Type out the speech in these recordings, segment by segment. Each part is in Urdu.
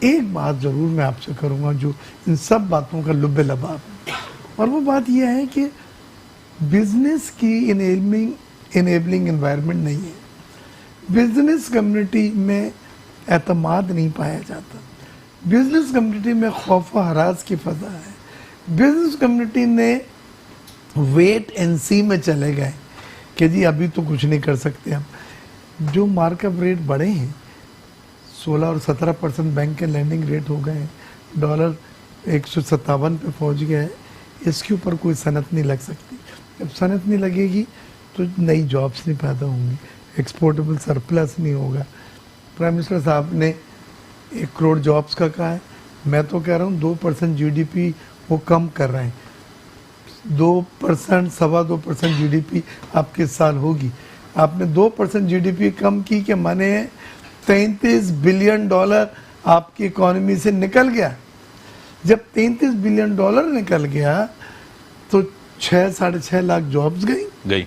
ایک بات ضرور میں آپ سے کروں گا جو ان سب باتوں کا لب لباب ہے، اور وہ بات یہ ہے کہ بزنس کی انیبلنگ انوائرمنٹ نہیں ہے. بزنس کمیونٹی میں اعتماد نہیں پایا جاتا. بزنس کمیونٹی میں خوف و ہراس کی فضا ہے. بزنس کمیونٹی نے ویٹ اینڈ سی میں چلے گئے کہ جی ابھی تو کچھ نہیں کر سکتے ہم. جو مارک اپ ریٹ بڑے ہیں 16 اور 17% بینک کے لینڈنگ ریٹ ہو گئے ہیں، ڈالر 157 پہ پہنچ گیا ہے. اس کے اوپر کوئی صنعت نہیں لگ سکتی. جب صنعت نہیں لگے گی تو نئی جابس نہیں پیدا ہوں گی، ایکسپورٹیبل سرپلس نہیں ہوگا. پرائم منسٹر صاحب نے 1 کروڑ جابس کا کہا ہے. میں تو کہہ رہا ہوں 2% جی ڈی پی وہ کم کر رہے ہیں. 2%، 2.25% جی ڈی پی آپ کے سال ہوگی. آپ نے 2% جی ڈی پی کم کی کہ مانے $33 بلین آپ کی اکانومی سے نکل گیا. جب $33 بلین نکل گیا تو 6-6.5 لاکھ جابز گئی.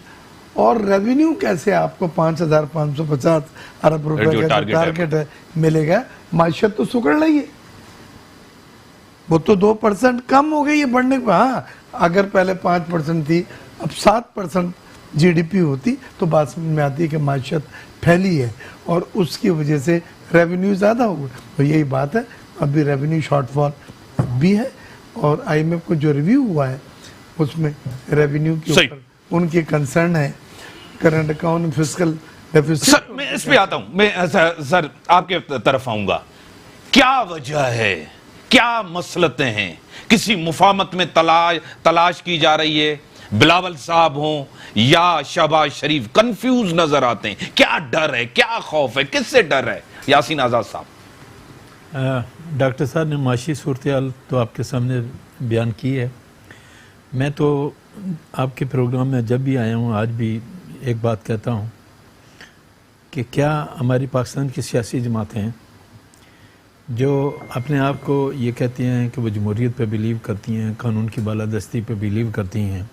اور ریونیو کیسے آپ کو 5,550 ارب روپے کا ٹارگٹ ہے ملے گا؟ معیشت تو سکڑ رہی ہے. وہ تو 2% کم ہو گئی ہے بڑھنے کو. ہاں اگر پہلے 5% تھی اب 7% جی ڈی پی ہوتی تو بات سمجھ میں آتی ہے کہ معیشت پھیلی ہے اور اس کی وجہ سے ریونیو زیادہ ہوگا. تو یہی بات ہے. ابھی ریونیو شارٹ فال بھی ہے اور آئی ایم ایف کو جو ریویو ہوا ہے اس میں ریونیو کے اوپر ان کے کنسرن ہے. Current account fiscal deficit. Sir میں اس پہ آتا ہوں. میں سر آپ کے طرف آؤں گا. کیا وجہ ہے، کیا مسلطیں ہیں؟ کسی مفاہمت میں تلاش کی جا رہی ہے؟ بلاول صاحب ہوں یا شہباز شریف کنفیوز نظر آتے ہیں. کیا ڈر ہے، کیا خوف ہے، کس سے ڈر ہے؟ یاسین آزاد صاحب. ڈاکٹر صاحب نے معاشی صورتحال تو آپ کے سامنے بیان کی ہے. میں تو آپ کے پروگرام میں جب بھی آیا ہوں آج بھی ایک بات کہتا ہوں کہ کیا ہماری پاکستان کی سیاسی جماعتیں ہیں جو اپنے آپ کو یہ کہتی ہیں کہ وہ جمہوریت پہ بیلیو کرتی ہیں، قانون کی بالادستی پہ بیلیو کرتی ہیں،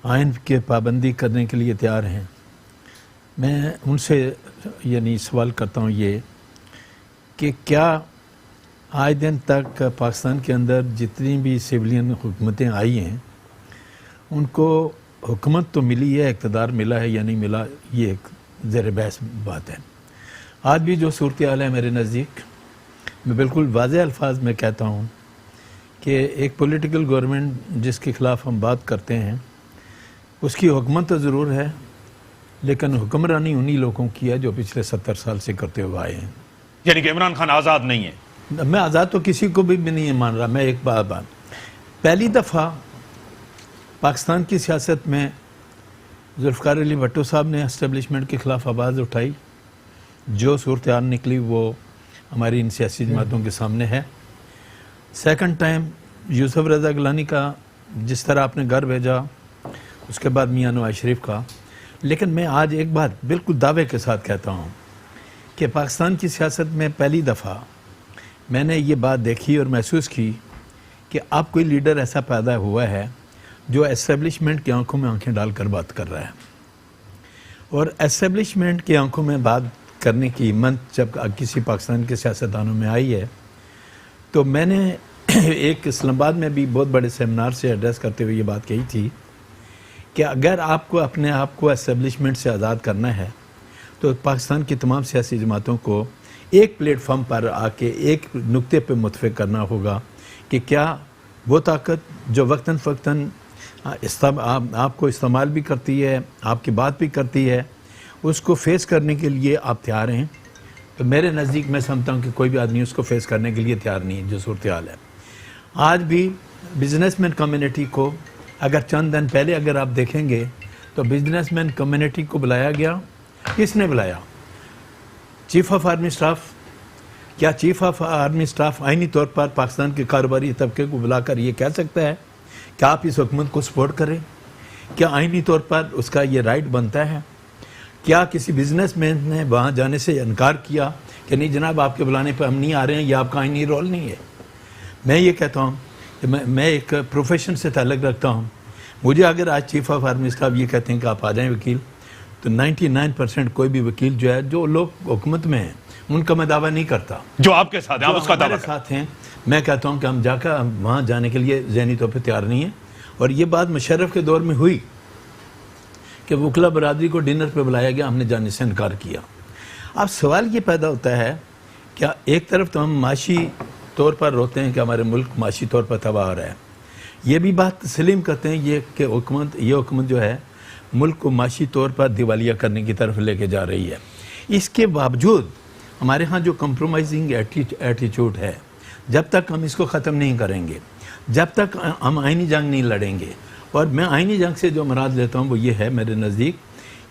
آئین کے پابندی کرنے کے لیے تیار ہیں. میں ان سے یعنی سوال کرتا ہوں یہ کہ کیا آج دن تک پاکستان کے اندر جتنی بھی سویلین حکومتیں آئی ہیں ان کو حکومت تو ملی ہے، اقتدار ملا ہے یا نہیں ملا، یہ ایک زیر بحث بات ہے. آج بھی جو صورتحال ہے میرے نزدیک، میں بالکل واضح الفاظ میں کہتا ہوں کہ ایک پولیٹیکل گورنمنٹ جس کے خلاف ہم بات کرتے ہیں اس کی حکومت تو ضرور ہے لیکن حکمرانی انہی لوگوں کی ہے جو پچھلے 70 سال سے کرتے ہوئے آئے ہیں. یعنی کہ عمران خان آزاد نہیں ہے. میں آزاد تو کسی کو بھی نہیں مان رہا. میں ایک بات پہلی دفعہ پاکستان کی سیاست میں ذوالفقار علی بھٹو صاحب نے اسٹیبلشمنٹ کے خلاف آواز اٹھائی. جو صورتحال نکلی وہ ہماری ان سیاسی جماعتوں کے سامنے ہے. سیکنڈ ٹائم یوسف رضا گیلانی کا جس طرح آپ نے گھر بھیجا، اس کے بعد میاں نواز شریف کا. لیکن میں آج ایک بات بالکل دعوے کے ساتھ کہتا ہوں کہ پاکستان کی سیاست میں پہلی دفعہ میں نے یہ بات دیکھی اور محسوس کی کہ اب کوئی لیڈر ایسا پیدا ہوا ہے جو اسٹیبلشمنٹ کی آنکھوں میں آنکھیں ڈال کر بات کر رہا ہے. اور اسٹیبلشمنٹ کی آنکھوں میں بات کرنے کی ہمت جب کسی پاکستان کے سیاستدانوں میں آئی ہے تو میں نے ایک اسلام آباد میں بھی بہت بڑے سیمینار سے ایڈریس کرتے ہوئے یہ بات کہی تھی کہ اگر آپ کو اپنے آپ کو اسٹیبلشمنٹ سے آزاد کرنا ہے تو پاکستان کی تمام سیاسی جماعتوں کو ایک پلیٹ فارم پر آ کے ایک نقطے پہ متفق کرنا ہوگا کہ کیا وہ طاقت جو وقتاً فوقتاً آپ کو استعمال بھی کرتی ہے، آپ کی بات بھی کرتی ہے، اس کو فیس کرنے کے لیے آپ تیار ہیں. تو میرے نزدیک میں سمجھتا ہوں کہ کوئی بھی آدمی اس کو فیس کرنے کے لیے تیار نہیں ہے جو صورتحال ہے. آج بھی بزنس مین کمیونٹی کو اگر چند دن پہلے اگر آپ دیکھیں گے تو بزنس مین کمیونٹی کو بلایا گیا. کس نے بلایا؟ Chief of army staff. کیا چیف آف آرمی اسٹاف آئینی طور پر پاکستان کے کاروباری طبقے کو بلا کر یہ کہہ سکتا ہے کہ آپ اس حکومت کو سپورٹ کریں؟ کیا آئینی طور پر اس کا یہ رائٹ بنتا ہے؟ کیا کسی بزنس مین نے وہاں جانے سے انکار کیا کہ نہیں جناب آپ کے بلانے پہ ہم نہیں آ رہے ہیں، یہ آپ کا آئینی رول نہیں ہے؟ میں یہ کہتا ہوں کہ میں ایک پروفیشن سے تعلق رکھتا ہوں. مجھے اگر آج چیف آف آرمی اسٹاف یہ کہتے ہیں کہ آپ آ جائیں وکیل، تو 99% کوئی بھی وکیل جو ہے جو لوگ حکومت میں ہیں ان کا میں دعویٰ نہیں کرتا جو آپ کے ساتھ ہیں آپ اس کا دعویٰ ہمارے ساتھ ہیں. میں کہتا ہوں کہ ہم جا کر وہاں جانے کے لیے ذہنی طور پہ تیار نہیں ہیں. اور یہ بات مشرف کے دور میں ہوئی کہ وکلا برادری کو ڈنر پہ بلایا گیا, ہم نے جانے سے انکار کیا. اب سوال یہ پیدا ہوتا ہے کہ ایک طرف تو ہم معاشی طور پر روتے ہیں کہ ہمارے ملک معاشی طور پر تباہ ہو رہا ہے, یہ بھی بات تسلیم کرتے ہیں یہ کہ حکومت جو ہے ملک کو معاشی طور پر دیوالیہ کرنے کی طرف لے کے جا رہی ہے. اس کے باوجود ہمارے ہاں جو کمپرومائزنگ ایٹیچیوڈ ہے, جب تک ہم اس کو ختم نہیں کریں گے, جب تک ہم آئینی جنگ نہیں لڑیں گے, اور میں آئینی جنگ سے جو مراد لیتا ہوں وہ یہ ہے میرے نزدیک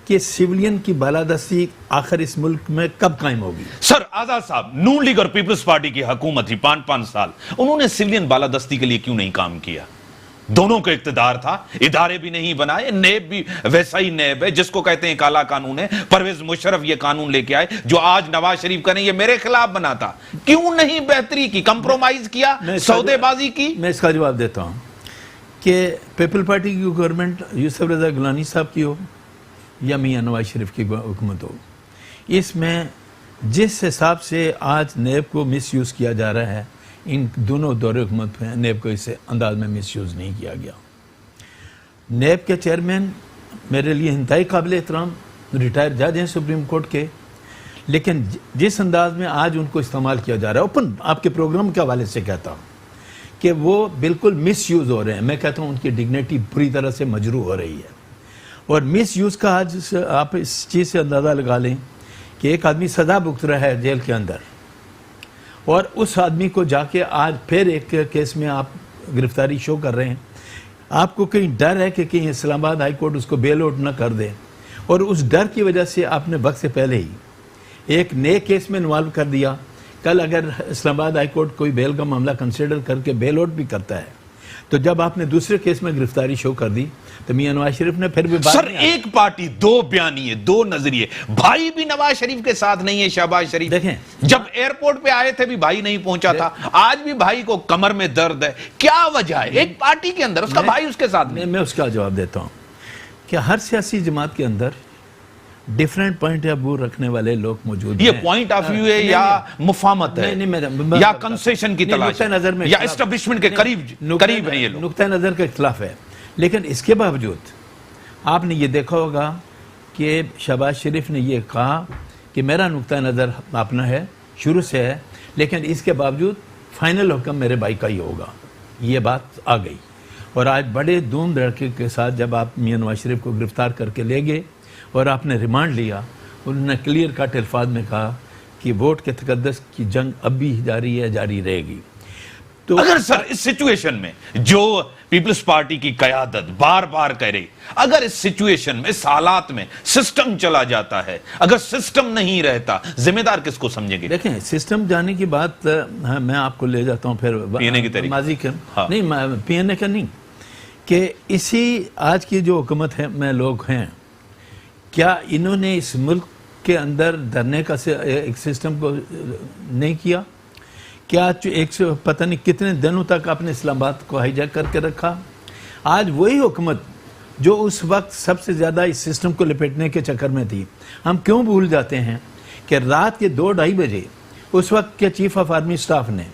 کہ سویلین کی بالادستی آخر اس ملک میں کب قائم ہوگی. سر آزاد صاحب, نون لیگ اور پیپلز پارٹی کی حکومت تھی 5 سال, انہوں نے سویلین بالادستی کے لیے کیوں نہیں کام کیا؟ دونوں کو اقتدار تھا, ادارے بھی نہیں بنائے, نیب بھی ویسا ہی نیب ہے جس کو کہتے ہیں کالا قانون ہے. پرویز مشرف یہ قانون لے کے آئے جو آج نواز شریف کا نہیں, یہ میرے خلاف بنا تھا. کیوں نہیں بہتری کی, کمپرومائز کیا, سودے بازی کی؟ میں اس کا جواب دیتا ہوں کہ پیپل پارٹی کی گورنمنٹ یوسف رضا گیلانی صاحب کی ہو یا میاں نواز شریف کی حکومت ہو, اس میں جس حساب سے آج نیب کو مس یوز کیا جا رہا ہے, ان دونوں دور حکومت میں نیب کو اس انداز میں مس یوز نہیں کیا گیا. نیب کے چیئرمین میرے لیے انتہائی قابل احترام ریٹائر جج ہیں سپریم کورٹ کے, لیکن جس انداز میں آج ان کو استعمال کیا جا رہا ہے, اوپن آپ کے پروگرام کے حوالے سے کہتا ہوں کہ وہ بالکل مس یوز ہو رہے ہیں. میں کہتا ہوں ان کی ڈگنیٹی بری طرح سے مجروح ہو رہی ہے. اور مس یوز کا آج آپ اس چیز سے اندازہ لگا لیں کہ ایک آدمی سزا بھگت رہا ہے جیل کے اندر, اور اس آدمی کو جا کے آج پھر ایک کیس میں آپ گرفتاری شو کر رہے ہیں. آپ کو کہیں ڈر ہے کہ کہیں اسلام آباد ہائی کورٹ اس کو بیل آؤٹ نہ کر دے, اور اس ڈر کی وجہ سے آپ نے وقت سے پہلے ہی ایک نئے کیس میں انوالو کر دیا. کل اگر اسلام آباد ہائی کورٹ کوئی بیل کا معاملہ کنسیڈر کر کے بیل آؤٹ بھی کرتا ہے, تو جب آپ نے دوسرے کیس میں گرفتاری شو کر دی تو میاں نواز شریف نے پھر بھی سر ایک پارٹی, دو بیانیے, دو نظریے. بھائی بھی نواز شریف کے ساتھ نہیں ہے. شہباز شریف دیکھیں, جب ایئرپورٹ پہ آئے تھے بھی بھائی نہیں پہنچا تھا, آج بھی بھائی کو کمر میں درد ہے. کیا وجہ ہے ایک پارٹی کے اندر, اس کا بھائی اس کے ساتھ نہیں؟ میں اس کا جواب دیتا ہوں کہ ہر سیاسی جماعت کے اندر ڈیفرنٹ پوائنٹ آف ویو رکھنے والے لوگ موجود ہیں. یہ پوائنٹ آف ویو ہے یا مفاہمت ہے یا کنسیشن کی تلاش ہے یا اسٹیبلشمنٹ کے قریب ہیں یہ لوگ؟ نقطہ نظر کا اختلاف ہے, لیکن اس کے باوجود آپ نے یہ دیکھا ہوگا کہ شہباز شریف نے یہ کہا کہ میرا نقطہ نظر اپنا ہے, شروع سے ہے, لیکن اس کے باوجود فائنل حکم میرے بھائی کا ہی ہوگا. یہ بات آ گئی, اور آج بڑے دھوم دھڑکے کے ساتھ جب آپ میاں نواز شریف کو گرفتار کر کے لے گئے اور آپ نے ریمانڈ لیا, انہوں نے کلیئر کٹ الفاظ میں کہا کہ ووٹ کے تقدس کی جنگ اب بھی جاری ہے, جاری رہے گی. تو اگر سر اس سچویشن میں جو پیپلز پارٹی کی قیادت بار بار کہہ رہی, اگر اس سچویشن میں, اس حالات میں سسٹم چلا جاتا ہے, اگر سسٹم نہیں رہتا, ذمہ دار کس کو سمجھیں گے؟ دیکھیں, سسٹم جانے کی بات میں آپ کو لے جاتا ہوں پھر پی این اے کی طریقے ماضی کے, نہیں پی این اے کا نہیں, کہ اسی آج کی جو حکومت ہے میں لوگ ہیں, کیا انہوں نے اس ملک کے اندر دھرنے کا ایک سسٹم کو نہیں کیا؟ کیا ایک پتہ نہیں کتنے دنوں تک اپنے اسلام آباد کو ہائی جیک کر کے رکھا؟ آج وہی حکومت جو اس وقت سب سے زیادہ اس سسٹم کو لپیٹنے کے چکر میں تھی. ہم کیوں بھول جاتے ہیں کہ رات کے 2-2:30 بجے اس وقت کے چیف آف آرمی سٹاف نے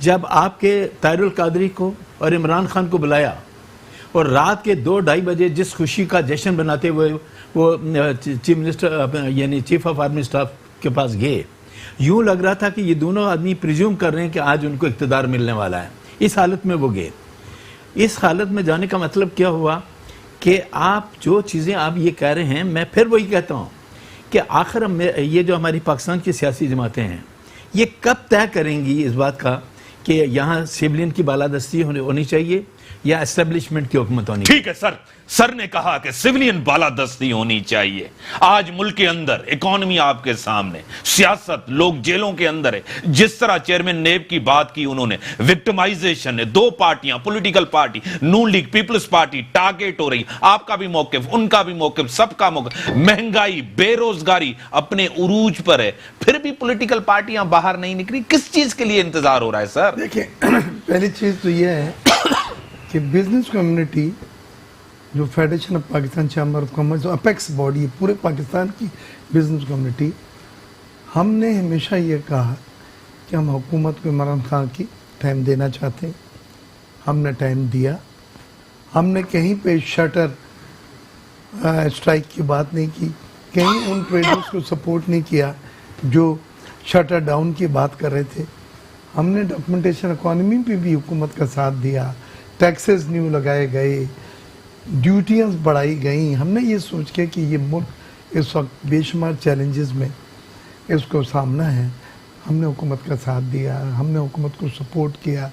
جب آپ کے طاہر القادری کو اور عمران خان کو بلایا, اور رات کے 2-2:30 بجے جس خوشی کا جشن بناتے ہوئے وہ چیف منسٹر یعنی چیف آف آرمی سٹاف کے پاس گئے, یوں لگ رہا تھا کہ یہ دونوں آدمی پریزیوم کر رہے ہیں کہ آج ان کو اقتدار ملنے والا ہے. اس حالت میں وہ گئے. اس حالت میں جانے کا مطلب کیا ہوا کہ آپ جو چیزیں آپ یہ کہہ رہے ہیں, میں پھر وہی کہتا ہوں کہ آخر یہ جو ہماری پاکستان کی سیاسی جماعتیں ہیں, یہ کب طے کریں گی اس بات کا کہ یہاں سیولین کی بالادستی ہونی چاہیے یا اسٹیبلشمنٹ کی حکومت ہونی چاہیے؟ ٹھیک ہے سر نے کہا کہ سویلین بالادستی ہونی چاہیے. آج ملک کے اندر اکانومی آپ کے سامنے, سیاست, لوگ جیلوں کے اندر ہے. جس طرح چیئرمین نیب کی بات کی انہوں نے, وکٹمائزیشن ہے, 2 پارٹیاں, پولیٹیکل پارٹی, نون لیگ, پیپلز پارٹی ٹارگیٹ ہو رہی. آپ کا بھی موقف, ان کا بھی موقف, سب کا موقف. مہنگائی, بے روزگاری اپنے عروج پر ہے, پھر بھی پولیٹیکل پارٹیاں باہر نہیں نکلی. کس چیز کے لیے انتظار ہو رہا ہے سر؟ دیکھیں, پہلی چیز تو یہ ہے کہ بزنس کمیونٹی جو federation of Pakistan chamber of commerce جو اپیکس باڈی ہے پورے پاکستان کی بزنس کمیونٹی, ہم نے ہمیشہ یہ کہا کہ ہم حکومت کو عمران خان کی ٹائم دینا چاہتے ہیں. ہم نے ٹائم دیا. ہم نے کہیں پہ شٹر اسٹرائک کی بات نہیں کی, کہیں ان ٹریڈرز کو سپورٹ نہیں کیا جو شٹر ڈاؤن کی بات کر رہے تھے. ہم نے ڈاکومنٹیشن اکانومی پہ بھی حکومت کا ساتھ دیا, ٹیکسز نیو لگائے گئے, ڈیوٹیاں بڑھائی گئیں. ہم نے یہ سوچ کے کہ یہ ملک اس وقت بے شمار چیلنجز میں اس کو سامنا ہے, ہم نے حکومت کا ساتھ دیا, ہم نے حکومت کو سپورٹ کیا.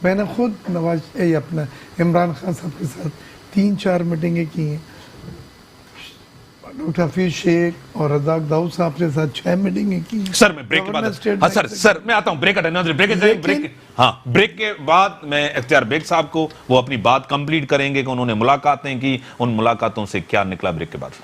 میں نے خود اپنا عمران خان صاحب کے ساتھ 3-4 میٹنگیں کی ہیں, ڈاکٹر حفیظ شیخ اور رزاق داؤد صاحب کے ساتھ 6 میٹنگیں کی. سر میں بریک کے بعد سر میں آتا ہوں, بریک کے بعد میں اختیار بیگ صاحب کو وہ اپنی بات کمپلیٹ کریں گے کہ انہوں نے ملاقاتیں کی, ان ملاقاتوں سے کیا نکلا. بریک کے بعد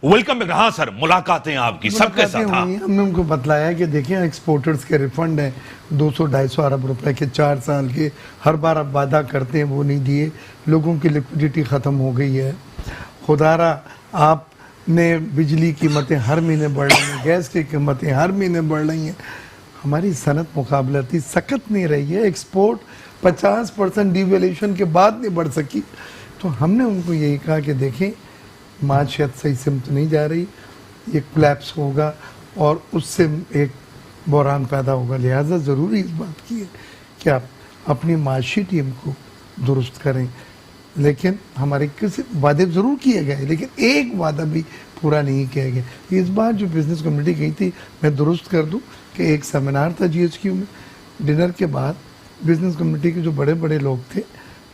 ویلکم بیک. ہاں سر, ملاقاتیں آپ کی سب کے ساتھ. ہم نے ان کو بتلایا کہ دیکھیں ایکسپورٹرز کے ریفنڈ ہیں 200-250 ارب روپے کے 4 سال کے, ہر بار آپ وعدہ کرتے ہیں وہ نہیں دیے, لوگوں کی لیکوڈیٹی ختم ہو گئی ہے. خدارا آپ نے بجلی قیمتیں ہر مہینے بڑھ رہی ہیں, گیس کی قیمتیں ہر مہینے بڑھ رہی ہیں, ہماری صنعت مقابلتی سخت نہیں رہی ہے, ایکسپورٹ 50% ڈیویلیوشن کے بعد نہیں بڑھ سکی. تو ہم نے ان کو یہی کہا کہ دیکھیں معاشیت صحیح سمت نہیں جا رہی, یہ کلیپس ہوگا اور اس سے ایک بحران پیدا ہوگا, لہٰذا ضروری اس بات کی ہے کہ آپ اپنی معاشی ٹیم کو درست کریں. لیکن ہمارے کسی وعدے ضرور کیے گئے لیکن ایک وعدہ بھی پورا نہیں کیا گیا. اس بار جو بزنس کمیونٹی گئی تھی, میں درست کر دوں کہ ایک سیمینار تھا GHQ میں, ڈنر کے بعد بزنس کمیونٹی کے جو بڑے بڑے لوگ تھے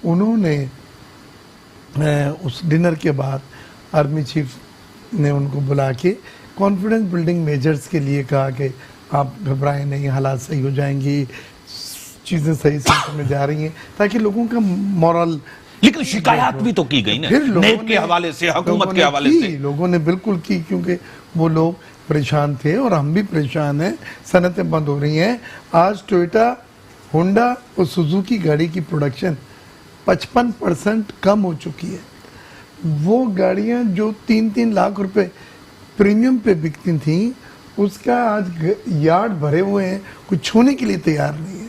انہوں نے اس ڈنر کے بعد آرمی چیف نے ان کو بلا کے کانفیڈنس بلڈنگ میجرز کے لیے کہا کہ آپ گھبرائیں نہیں, حالات صحیح ہو جائیں گی, چیزیں صحیح سمت میں جا رہی ہیں, تاکہ لوگوں کا مورل. لیکن شکایات بھی تو کی گئی نا نیب کے حوالے سے, حکومت کے حوالے سے. لوگوں نے بالکل کی, کیونکہ وہ لوگ پریشان تھے اور ہم بھی پریشان ہیں, صنعتیں بند ہو رہی ہیں. آج ٹویوٹا, ہونڈا اور سوزوکی گاڑی کی پروڈکشن 55% کم ہو چکی ہے. وہ گاڑیاں جو 3-3 لاکھ روپے پریمیم پہ بکتی تھیں, اس کا آج یارڈ بھرے ہوئے ہیں, کوئی چھونے کے لیے تیار نہیں ہے.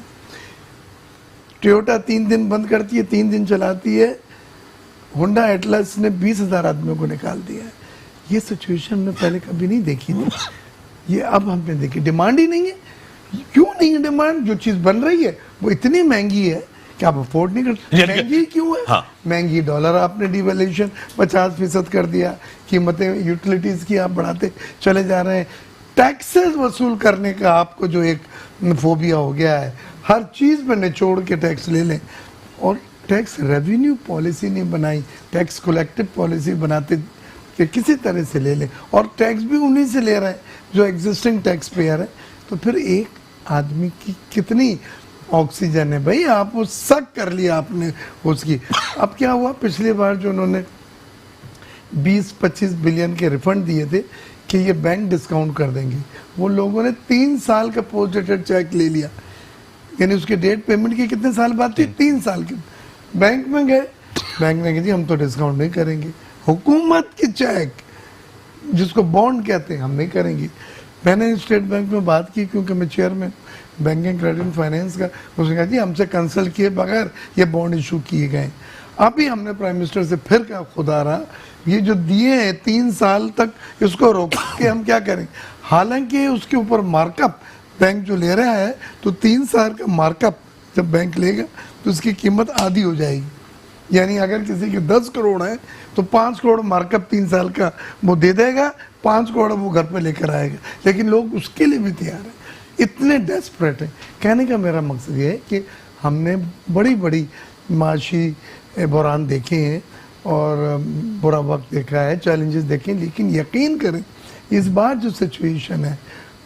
ٹویوٹا 3 دن بند کرتی ہے, 3 دن چلاتی ہے. ہونڈا ایٹلس نے 20,000 آدمیوں کو نکال دیا ہے. یہ سچویشن میں پہلے کبھی نہیں دیکھی تھی, یہ اب ہم نے دیکھی. ڈیمانڈ ہی نہیں ہے. کیوں نہیں ہے ڈیمانڈ؟ جو چیز بن رہی ہے وہ اتنی مہنگی ہے کہ آپ افورڈ نہیں کرتے. مہنگی کیوں ہے؟ مہنگی ڈالر آپ نے ڈیویلیوشن 50% کر دیا, قیمتیں یوٹیلیٹیز کی آپ بڑھاتے چلے جا رہے ہیں. ٹیکسز وصول کرنے کا آپ کو جو ایک فوبیا ہو گیا ہے, ہر چیز میں نچوڑ کے ٹیکس لے لیں. اور ٹیکس ریونیو پالیسی نہیں بنائی, ٹیکس کلیکٹڈ پالیسی بناتے کہ کسی طرح سے لے لیں, اور ٹیکس بھی انہی سے لے رہے ہیں جو ایگزسٹنگ ٹیکس پیئر ہے. تو پھر ایک آدمی کی کتنی آکسیجن ہے بھائی, آپ وہ سک کر لیا آپ نے اس کی. اب کیا ہوا, پچھلی بار جو انہوں نے 20-25 بلین کے ریفنڈ دیے تھے کہ یہ بینک ڈسکاؤنٹ کر دیں گے, وہ لوگوں نے 3 سال کا پوسٹ ڈیٹڈ چیک لے لیا. یعنی اس کے ڈیٹ پیمنٹ کی کتنے سال بعد تھی؟ 3 سال کے. بینک میں گئے, بینک نے کہا جی ہم تو ڈسکاؤنٹ نہیں کریں گے. حکومت کی چیک جس کو بانڈ کہتے ہیں ہم نہیں کریں گے. میں نے اسٹیٹ بینک میں بات کی کیونکہ میں چیئرمین بینکنگ کریڈٹ فائنینس کا, اس نے کہا جی ہم سے کنسلٹ کیے بغیر یہ بانڈ ایشو کیے گئے. ابھی ہم نے پرائم منسٹر سے پھر کہا خدا رہا یہ جو دیے ہیں 3 سال تک اس کو روک کے ہم کیا کریں. حالانکہ اس کے اوپر مارک اپ بینک جو لے رہا ہے, تو 3 سال کا مارک اپ جب بینک لے گا تو اس کی قیمت آدھی ہو جائے گی. یعنی اگر کسی کے 10 کروڑ ہیں تو 5 کروڑ مارک اپ 3 سال کا وہ دے دے گا, 5 کروڑ وہ گھر پہ لے کر آئے گا. لیکن لوگ اس کے لیے بھی تیار ہیں, اتنے ڈیسپریٹ ہیں. کہنے کا میرا مقصد یہ ہے کہ ہم نے بڑی بڑی معاشی بحران دیکھے ہیں اور برا وقت دیکھا ہے, چیلنجز دیکھیں, لیکن یقین کریں اس بار جو سچویشن ہے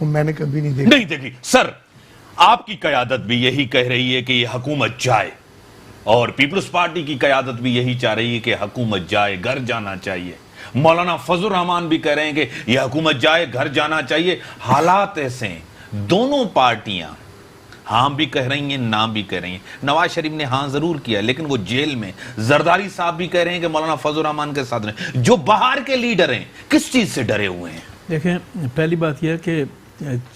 وہ میں نے کبھی نہیں دیکھی. سر آپ کی قیادت بھی یہی کہہ رہی ہے کہ یہ حکومت جائے, اور پیپلز پارٹی کی قیادت بھی یہی چاہ رہی ہے کہ حکومت جائے, گھر جانا چاہیے. مولانا فضل الرحمان بھی کہہ رہے ہیں کہ یہ حکومت جائے, گھر جانا چاہیے. حالات ایسے ہیں, دونوں پارٹیاں ہاں بھی کہہ رہی ہیں نہ بھی کہہ رہی ہیں. نواز شریف نے ہاں ضرور کیا لیکن وہ جیل میں. زرداری صاحب بھی کہہ رہے ہیں کہ مولانا فضل الرحمان کے ساتھ رہیں. جو باہر کے لیڈر ہیں کس چیز سے ڈرے ہوئے ہیں؟ دیکھیں پہلی بات یہ ہے کہ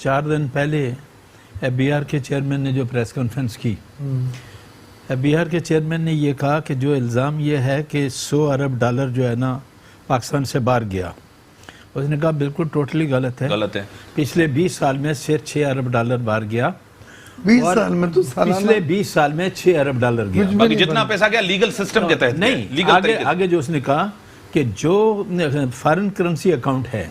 4 دن پہلے FBR کے چیئرمین نے جو پریس کانفرنس کی, FBR کے چیئرمین نے یہ کہا کہ جو الزام یہ ہے کہ $100 ارب جو ہے نا پاکستان سے باہر گیا, اس نے کہا بالکل ٹوٹلی غلط ہے. غلط ہے. پچھلے 20 سال میں صرف $6 ارب باہر گیا. 20 سال میں تو پچھلے 20 سال میں $6 ارب گیا. باقی جتنا پیسہ گیا لیگل سسٹم کے تحت نہیں. آگے جو اس نے کہا کہ جو فارن کرنسی اکاؤنٹ ہے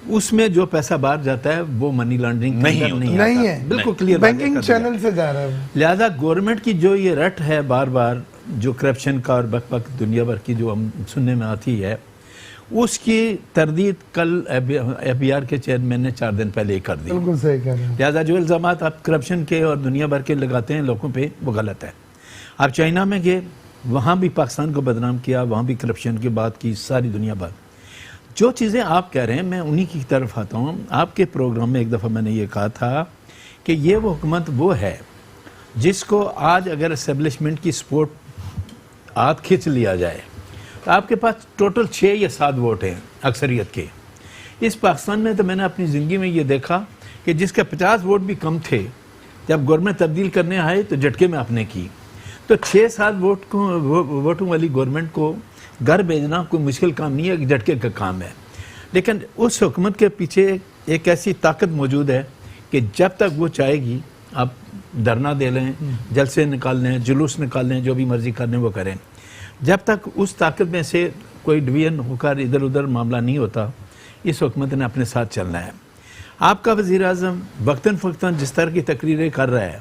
اس میں جو پیسہ باہر جاتا ہے وہ منی لانڈرنگ نہیں ہے, بالکل کلیئر بینکنگ چینل سے جا رہا ہے. لہذا گورنمنٹ کی جو یہ رٹ ہے بار بار جو کرپشن کا اور بک بک دنیا بھر کی جو ہم سننے میں آتی ہے, اس کی تردید کل FBR کے چیئرمین نے 4 دن پہلے ہی کر دی. بالکل صحیح کہہ رہے ہیں. لہذا جو الزامات آپ کرپشن کے اور دنیا بھر کے لگاتے ہیں لوگوں پہ وہ غلط ہے. آپ چائنا میں گئے, وہاں بھی پاکستان کو بدنام کیا, وہاں بھی کرپشن کی بات کی, ساری دنیا بھر. جو چیزیں آپ کہہ رہے ہیں میں انہی کی طرف آتا ہوں. آپ کے پروگرام میں ایک دفعہ میں نے یہ کہا تھا کہ یہ وہ حکومت وہ ہے جس کو آج اگر اسٹیبلشمنٹ کی سپورٹ ہاتھ کھینچ لیا جائے تو آپ کے پاس ٹوٹل 6 یا 7 ووٹ ہیں اکثریت کے. اس پاکستان میں تو میں نے اپنی زندگی میں یہ دیکھا کہ جس کے 50 ووٹ بھی کم تھے, جب گورنمنٹ تبدیل کرنے آئے تو جھٹکے میں آپ نے کی. تو 6-7 ووٹوں والی گورنمنٹ کو گھر بھیجنا کوئی مشکل کام نہیں ہے, ایک جھٹکے کا کام ہے. لیکن اس حکومت کے پیچھے ایک ایسی طاقت موجود ہے کہ جب تک وہ چاہے گی آپ دھرنا دے لیں, جلسے نکال لیں, جلوس نکال لیں, جو بھی مرضی کرنے وہ کریں. جب تک اس طاقت میں سے کوئی ڈویژن ہو کر ادھر ادھر معاملہ نہیں ہوتا, اس حکومت نے اپنے ساتھ چلنا ہے. آپ کا وزیر اعظم وقتاً فوقتاً جس طرح کی تقریریں کر رہا ہے,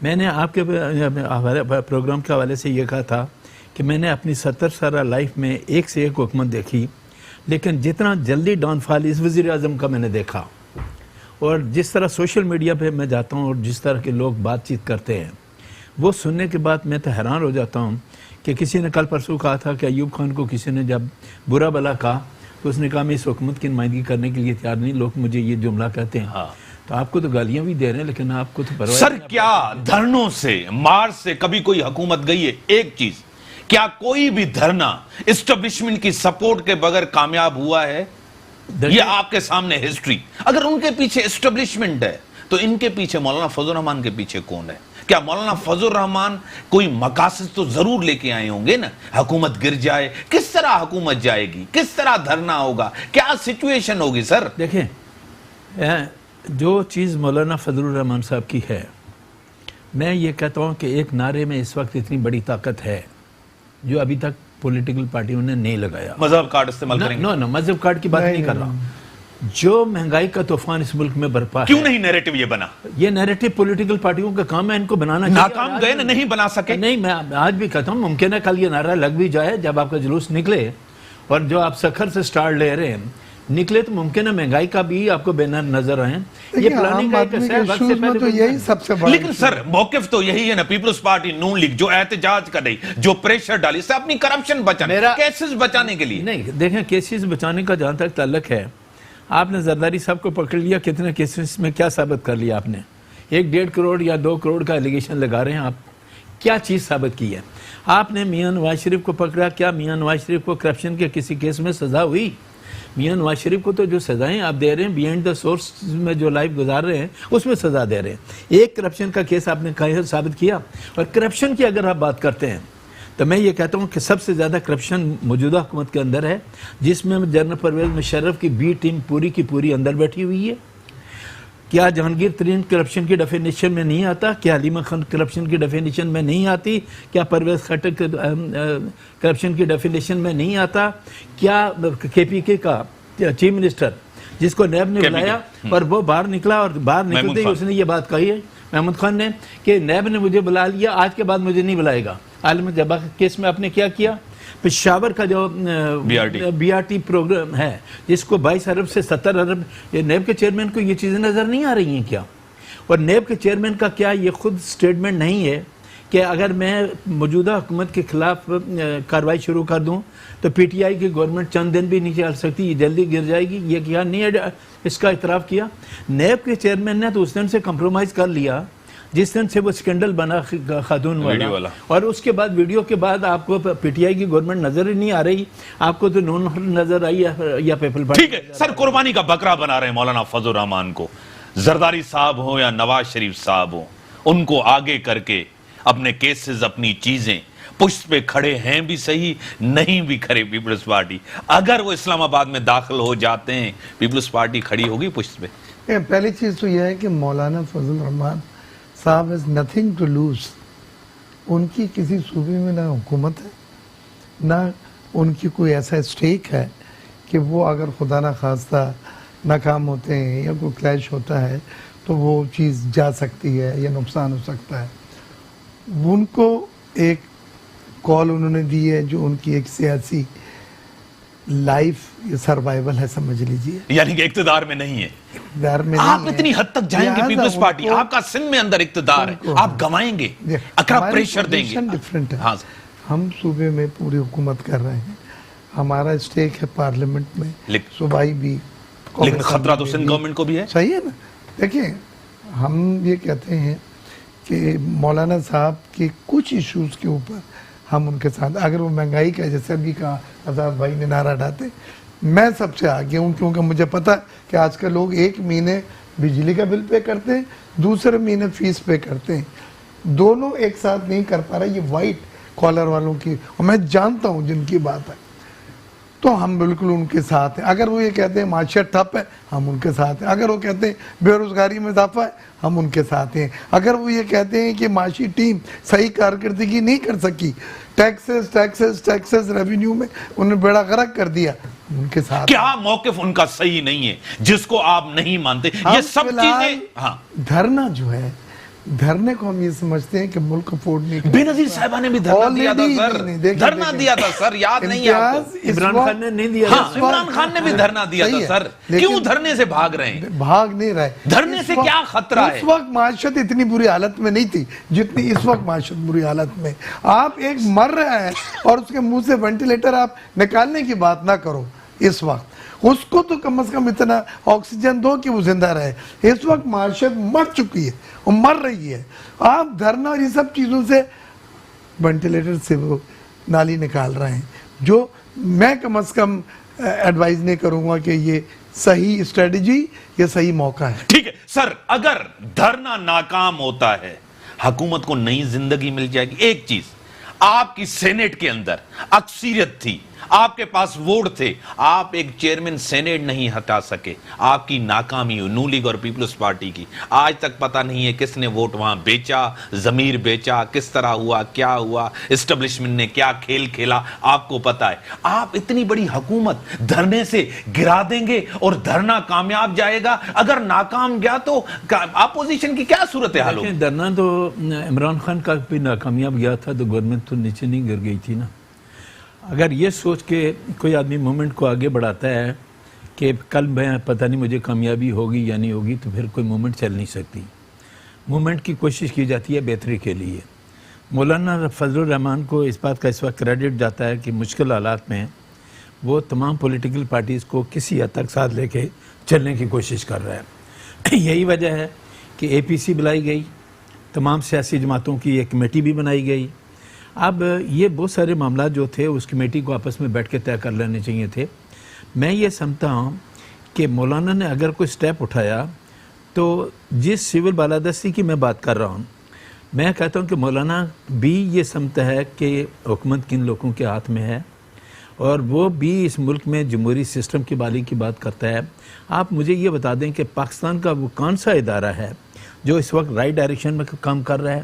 میں نے آپ کے پروگرام کے حوالے سے یہ کہا تھا کہ میں نے اپنی 70 سالہ لائف میں ایک سے ایک حکومت دیکھی, لیکن جتنا جلدی ڈاؤن فال اس وزیر اعظم کا میں نے دیکھا, اور جس طرح سوشل میڈیا پہ میں جاتا ہوں اور جس طرح کے لوگ بات چیت کرتے ہیں, وہ سننے کے بعد میں تو حیران ہو جاتا ہوں کہ کسی نے کل پرسوں کہا تھا کہ ایوب خان کو کسی نے جب برا بلا کہا تو اس نے کہا میں اس حکومت کی نمائندگی کرنے کے لیے تیار نہیں, لوگ مجھے یہ جملہ کہتے ہیں. تو آپ کو تو گالیاں بھی دے رہے ہیں لیکن آپ کو تو پرواہ. سر کیا دھرنوں سے مارچ سے کبھی کوئی حکومت گئی ہے؟ ایک چیز, کیا کوئی بھی دھرنا اسٹیبلشمنٹ کی سپورٹ کے بغیر کامیاب ہوا ہے؟ یہ آپ کے سامنے ہسٹری. اگر ان کے پیچھے اسٹیبلشمنٹ ہے تو ان کے پیچھے مولانا فضل الرحمان کے پیچھے کون ہے؟ کیا مولانا فضل الرحمان کوئی مقاصد تو ضرور لے کے آئے ہوں گے نا؟ حکومت گر جائے, کس طرح حکومت جائے گی, کس طرح دھرنا ہوگا, کیا سچویشن ہوگی؟ سر دیکھیں, جو چیز مولانا فضل الرحمان صاحب کی ہے, میں یہ کہتا ہوں کہ ایک نعرے میں اس وقت اتنی بڑی طاقت ہے جو ابھی تک پولیٹیکل پارٹیوں نے نہیں لگایا. مذہب کارڈ استعمال کریں گے؟ نو, مذہب کارڈ کی بات نہیں کر رہا. جو مہنگائی کا طوفان اس ملک میں برپا ہے, کیوں نہیں نیریٹو یہ بنا؟ یہ نیریٹو پولیٹیکل پارٹیوں کا کام ہے, ان کو بنانا چاہیے. ناکام گئے نا, نہیں بنا سکے. نہیں, میں آج بھی کہتا ہوں ممکن ہے کل یہ نعرہ لگ بھی جائے, جب آپ کا جلوس نکلے اور جو آپ سکھر سے سٹارٹ لے رہے ہیں نکلے تو ممکن ہے مہنگائی کا بھی آپ کو بینر نظر آئیں. یہ پلاننگ کا یہی سب سے بڑا. لیکن سر موقف تو یہی ہے نا, پیپلز پارٹی نون لیگ جو احتجاج کر رہی, جو پریشر ڈالی, سے اپنی کرپشن بچانے, کیسز بچانے کے لیے. نہیں دیکھیں, کیسز بچانے کا جہاں تک تعلق ہے, آپ نے زرداری صاحب کو پکڑ لیا, کتنے کیسز میں کیا ثابت کر لیا آپ نے؟ 1-1.5 کروڑ یا 2 کروڑ کا ایلیگیشن لگا رہے ہیں آپ, کیا چیز ثابت کی ہے؟ آپ نے میاں نواز شریف کو پکڑا, کیا میاں نواز شریف کو کرپشن کے کسی کیس میں سزا ہوئی؟ میاں نواز شریف کو تو جو سزائیں آپ دے رہے ہیں بیہائنڈ دا سورس میں جو لائف گزار رہے ہیں اس میں سزا دے رہے ہیں. ایک کرپشن کا کیس آپ نے ثابت کیا. اور کرپشن کی اگر آپ بات کرتے ہیں تو میں یہ کہتا ہوں کہ سب سے زیادہ کرپشن موجودہ حکومت کے اندر ہے, جس میں جنرل پرویز مشرف کی بی ٹیم پوری کی پوری اندر بیٹھی ہوئی ہے. کیا جہانگیر ترین کرپشن کی ڈیفینیشن میں نہیں آتا؟ کیا حلیمہ خان کرپشن کی ڈیفینیشن میں نہیں آتی؟ کیا پرویز خٹک کرپشن کی ڈیفینیشن میں نہیں آتا؟ کیا KPK کا چیف منسٹر جس کو نیب نے بلایا اور وہ باہر نکلا, اور باہر نکلتے ہی اس نے یہ بات کہی ہے محمود خان نے کہ نیب نے مجھے بلا لیا, آج کے بعد مجھے نہیں بلائے گا. عالم جبا کے کیس میں آپ نے کیا کیا؟ پشاور کا جو BRT پروگرام ہے جس کو 22 ارب سے 70 ارب, یہ نیب کے چیئرمین کو یہ چیزیں نظر نہیں آ رہی ہیں کیا؟ اور نیب کے چیئرمین کا کیا یہ خود سٹیٹمنٹ نہیں ہے کہ اگر میں موجودہ حکومت کے خلاف کارروائی شروع کر دوں تو PTI کی گورنمنٹ چند دن بھی نہیں چل سکتی, یہ جلدی گر جائے گی؟ یہ کیا نہیں اس کا اعتراف کیا؟ نیب کے چیئرمین نے تو اس دن سے کمپرومائز کر لیا جس طرح سے وہ سکینڈل بنا خاتون ویڈیو والا, والا. اور اس کے بعد ویڈیو کے بعد آپ کو پی ٹی آئی کی گورنمنٹ نظر ہی نہیں آ رہی, آپ کو تو نون نظر آئی یا پیپل پارٹی. ٹھیک ہے سر, قربانی کا بکرا بنا رہے ہیں مولانا فضل الرحمان کو. زرداری صاحب ہو یا نواز شریف صاحب ہو, ان کو آگے کر کے اپنے کیسز, اپنی چیزیں پشت پہ کھڑے ہیں بھی صحیح, نہیں بھی کھڑے پیپلز پارٹی. اگر وہ اسلام آباد میں داخل ہو جاتے ہیں, پیپلز پارٹی کھڑی ہوگی پشت پہ. پہلی چیز تو یہ ہے کہ مولانا فضل الرحمان صاحب has nothing to lose. ان کی کسی صوبے میں نہ حکومت ہے, نہ ان کی کوئی ایسا اسٹیک ہے کہ وہ اگر خدا نہ خواستہ ناکام ہوتے ہیں یا کوئی کلیش ہوتا ہے تو وہ چیز جا سکتی ہے یا نقصان ہو سکتا ہے. ان کو ایک کال انہوں نے دی ہے جو ان کی ایک سیاسی لائف سروائیول ہے, سمجھ لیجئے. یعنی کہ اقتدار میں نہیں ہے. اقتدار میں آپ نہیں ہے. اتنی حد تک جائیں گے لہٰذا پیپلز ان پارٹی, کو- آپ کا سندھ میں اندر اقتدار ہے, آپ گوائیں گے, اکرا ہماری پریشر دیں گے. پوزیشن ڈیفرنٹ ہے. ہاں, ہم صوبے میں پوری حکومت کر رہے ہیں, ہمارا اسٹیک ہے پارلیمنٹ میں, صوبائی بھی, لیکن خطرہ تو سندھ گورنمنٹ کو بھی ہے. صحیح ہے نا. دیکھیں, ہم یہ کہتے ہیں کہ مولانا صاحب کے کچھ ایشوز کے اوپر ہم ان کے ساتھ, اگر وہ مہنگائی کا جیسے ابھی کہا آزاد بھائی نے نعرہ ڈالتے, میں سب سے آگے ہوں, کیونکہ مجھے پتا ہے کہ آج کل لوگ ایک مہینے بجلی کا بل پے کرتے ہیں, دوسرے مہینے فیس پے کرتے ہیں, دونوں ایک ساتھ نہیں کر پا رہا. یہ وائٹ کالر والوں کی, اور میں جانتا ہوں جن کی بات ہے, تو ہم بالکل ان کے ساتھ ہیں. اگر وہ یہ کہتے ہیں معاشیت ٹھپ ہے, ہم ان کے ساتھ ہیں. اگر وہ کہتے ہیں بے روزگاری میں اضافہ ہے, ہم ان کے ساتھ ہیں. اگر وہ یہ کہتے ہیں کہ معاشی ٹیم صحیح کارکردگی نہیں کر سکی, ٹیکسز ریونیو میں انہوں نے بیڑا غرق کر دیا, ان کے ساتھ. کیا موقف ان کا صحیح نہیں ہے جس کو آپ نہیں مانتے؟ یہ سب چیزیں. ہاں, دھرنا جو ہے, دھرنے کو ہم یہ سمجھتے ہیں کہ ملک افورڈ نہیں کرتا. بے نظیر صاحبہ نے بھی دھرنا دیا تھا سر, دھرنا دیا تھا سر, یاد نہیں ہے آپ کو؟ عمران خان نے نہیں دیا. ہاں, عمران خان نے بھی دھرنا دیا تھا سر. کیوں دھرنے سے بھاگ رہے ہیں؟ بھاگ نہیں رہے. دھرنے سے کیا خطرہ ہے؟ اس وقت معاشرت اتنی بری حالت میں نہیں تھی جتنی اس وقت معاشرت بری حالت میں. آپ ایک مر رہا ہے اور اس کے منہ سے وینٹیلیٹر آپ نکالنے کی بات نہ کرو. اس وقت اس کو تو کم از کم اتنا آکسیجن دو کہ وہ زندہ رہے. اس وقت معاشرت مر چکی ہے, وہ مر رہی ہے. آپ دھرنا اور یہ سب چیزوں سے وینٹیلیٹر سے وہ نالی نکال رہے ہیں, جو میں کم از کم ایڈوائز نہیں کروں گا کہ یہ صحیح اسٹریٹجی یا صحیح موقع ہے. ٹھیک ہے سر, اگر دھرنا ناکام ہوتا ہے, حکومت کو نئی زندگی مل جائے گی. ایک چیز, آپ کی سینیٹ کے اندر اکثریت تھی, آپ کے پاس ووٹ تھے, آپ ایک چیئرمین سینیٹ نہیں ہٹا سکے. آپ کی ناکامی ہوئی, نون لیگ اور پیپلز پارٹی کی. آج تک پتہ نہیں ہے کس نے ووٹ وہاں بیچا, ضمیر بیچا, کس طرح ہوا, کیا ہوا, اسٹیبلشمنٹ نے کیا کھیل کھیلا, آپ کو پتہ ہے. آپ اتنی بڑی حکومت دھرنے سے گرا دیں گے اور دھرنا کامیاب جائے گا. اگر ناکام گیا تو اپوزیشن کی کیا صورتحال ہوگی؟ دھرنا تو عمران خان کا بھی ناکامیاب گیا تھا تو گورنمنٹ تو نیچے نہیں گر گئی تھی نا. اگر یہ سوچ کے کوئی آدمی مومنٹ کو آگے بڑھاتا ہے کہ کل میں پتہ نہیں مجھے کامیابی ہوگی یا نہیں ہوگی, تو پھر کوئی مومنٹ چل نہیں سکتی. مومنٹ کی کوشش کی جاتی ہے بہتری کے لیے. مولانا فضل الرحمان کو اس بات کا اس وقت کریڈٹ جاتا ہے کہ مشکل حالات میں وہ تمام پولیٹیکل پارٹیز کو کسی حد تک ساتھ لے کے چلنے کی کوشش کر رہا ہے. یہی وجہ ہے کہ اے پی سی بلائی گئی, تمام سیاسی جماعتوں کی ایک کمیٹی بھی بنائی گئی. اب یہ بہت سارے معاملات جو تھے اس کمیٹی کو آپس میں بیٹھ کے طے کر لینے چاہیے تھے. میں یہ سمجھتا ہوں کہ مولانا نے اگر کوئی سٹیپ اٹھایا تو جس سول بالادستی کی میں بات کر رہا ہوں, میں کہتا ہوں کہ مولانا بھی یہ سمجھتا ہے کہ حکومت کن لوگوں کے ہاتھ میں ہے, اور وہ بھی اس ملک میں جمہوری سسٹم کی بحالی کی بات کرتا ہے. آپ مجھے یہ بتا دیں کہ پاکستان کا وہ کون سا ادارہ ہے جو اس وقت رائٹ ڈائریکشن میں کام کر رہا ہے,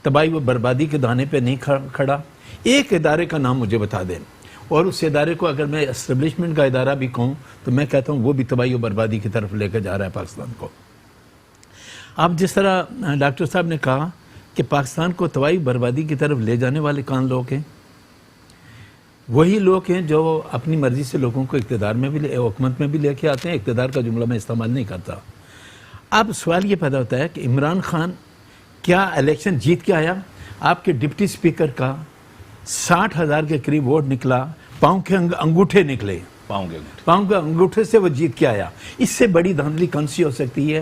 تباہی و بربادی کے دانے پہ نہیں کھڑا؟ ایک ادارے کا نام مجھے بتا دیں, اور اس ادارے کو اگر میں اسٹیبلشمنٹ کا ادارہ بھی کہوں تو میں کہتا ہوں وہ بھی تباہی و بربادی کی طرف لے کے جا رہا ہے پاکستان کو. اب جس طرح ڈاکٹر صاحب نے کہا کہ پاکستان کو تباہی بربادی کی طرف لے جانے والے کون لوگ ہیں؟ وہی لوگ ہیں جو اپنی مرضی سے لوگوں کو اقتدار میں بھی حکومت میں بھی لے کے آتے ہیں. اقتدار کا جملہ میں استعمال نہیں کرتا. اب سوال یہ پیدا ہوتا ہے کہ عمران خان کیا الیکشن جیت کے آیا؟ آپ کے ڈپٹی سپیکر کا 60,000 کے قریب ووٹ نکلا, پاؤں کے انگوٹھے نکلے, پاؤں کے انگوٹھے سے وہ جیت کے آیا. اس سے بڑی دھاندلی کون سی ہو سکتی ہے؟